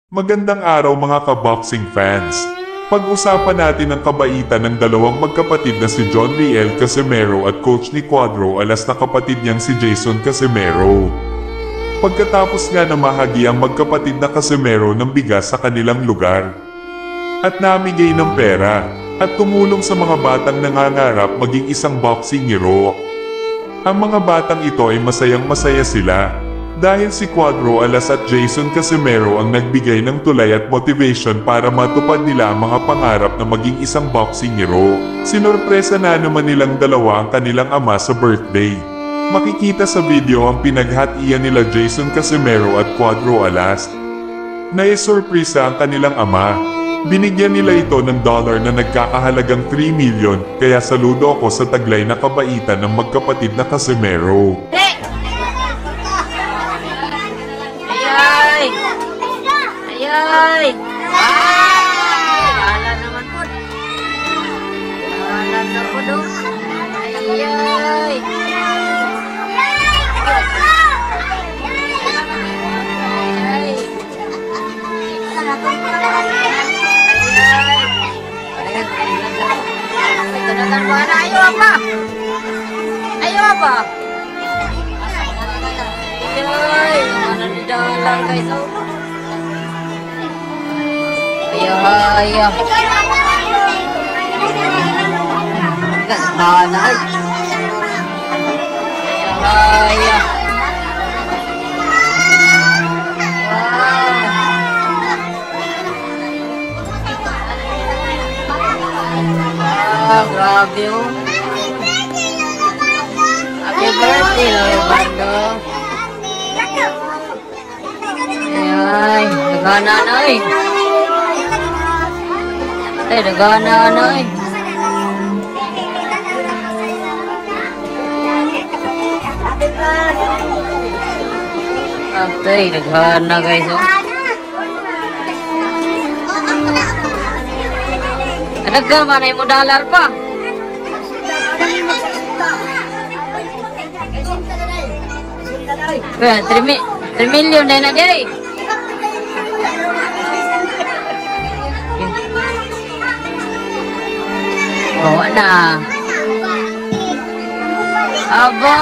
Magandang araw mga ka-boxing fans. Pag-usapan natin ang kabaitan ng dalawang magkapatid na si John Riel Casimero at coach ni Cuadro Alas na kapatid niyang si Jason Casimero. Pagkatapos nga na mahagi ang magkapatid na Casimero ng bigas sa kanilang lugar at namigay ng pera at tumulong sa mga batang nangangarap maging isang boxing hero. Ang mga batang ito ay masayang-masaya sila dahil si Cuadro Alas at Jason Casimero ang nagbigay ng tulay at motivation para matupad nila ang mga pangarap na maging isang boxing hero. Sinorpresa na naman nilang dalawa ang kanilang ama sa birthday. Makikita sa video ang pinaghatian nila Jason Casimero at Cuadro Alas. Naisurpresa ang kanilang ama. Binigyan nila ito ng dollar na nagkakahalagang 3 million, kaya saludo ako sa taglay na kabaitan ng magkapatid na Casimero. Ayay! Wala naman po. Wala na po daw. Ayay! Ayay! Talagang wala. Ayaw apa? Ayaw apa? Ayay! Mana di dalam guys? Ayah. Gana. Ayah. Grabe oh. Happy birthday lah bando. Ay, gana na eh. Ay, nagana na eh. Ay, nagana guys oh. Nagama na yung $1 pa. Kaya, 3 million na na jay. Oh, na. Aba.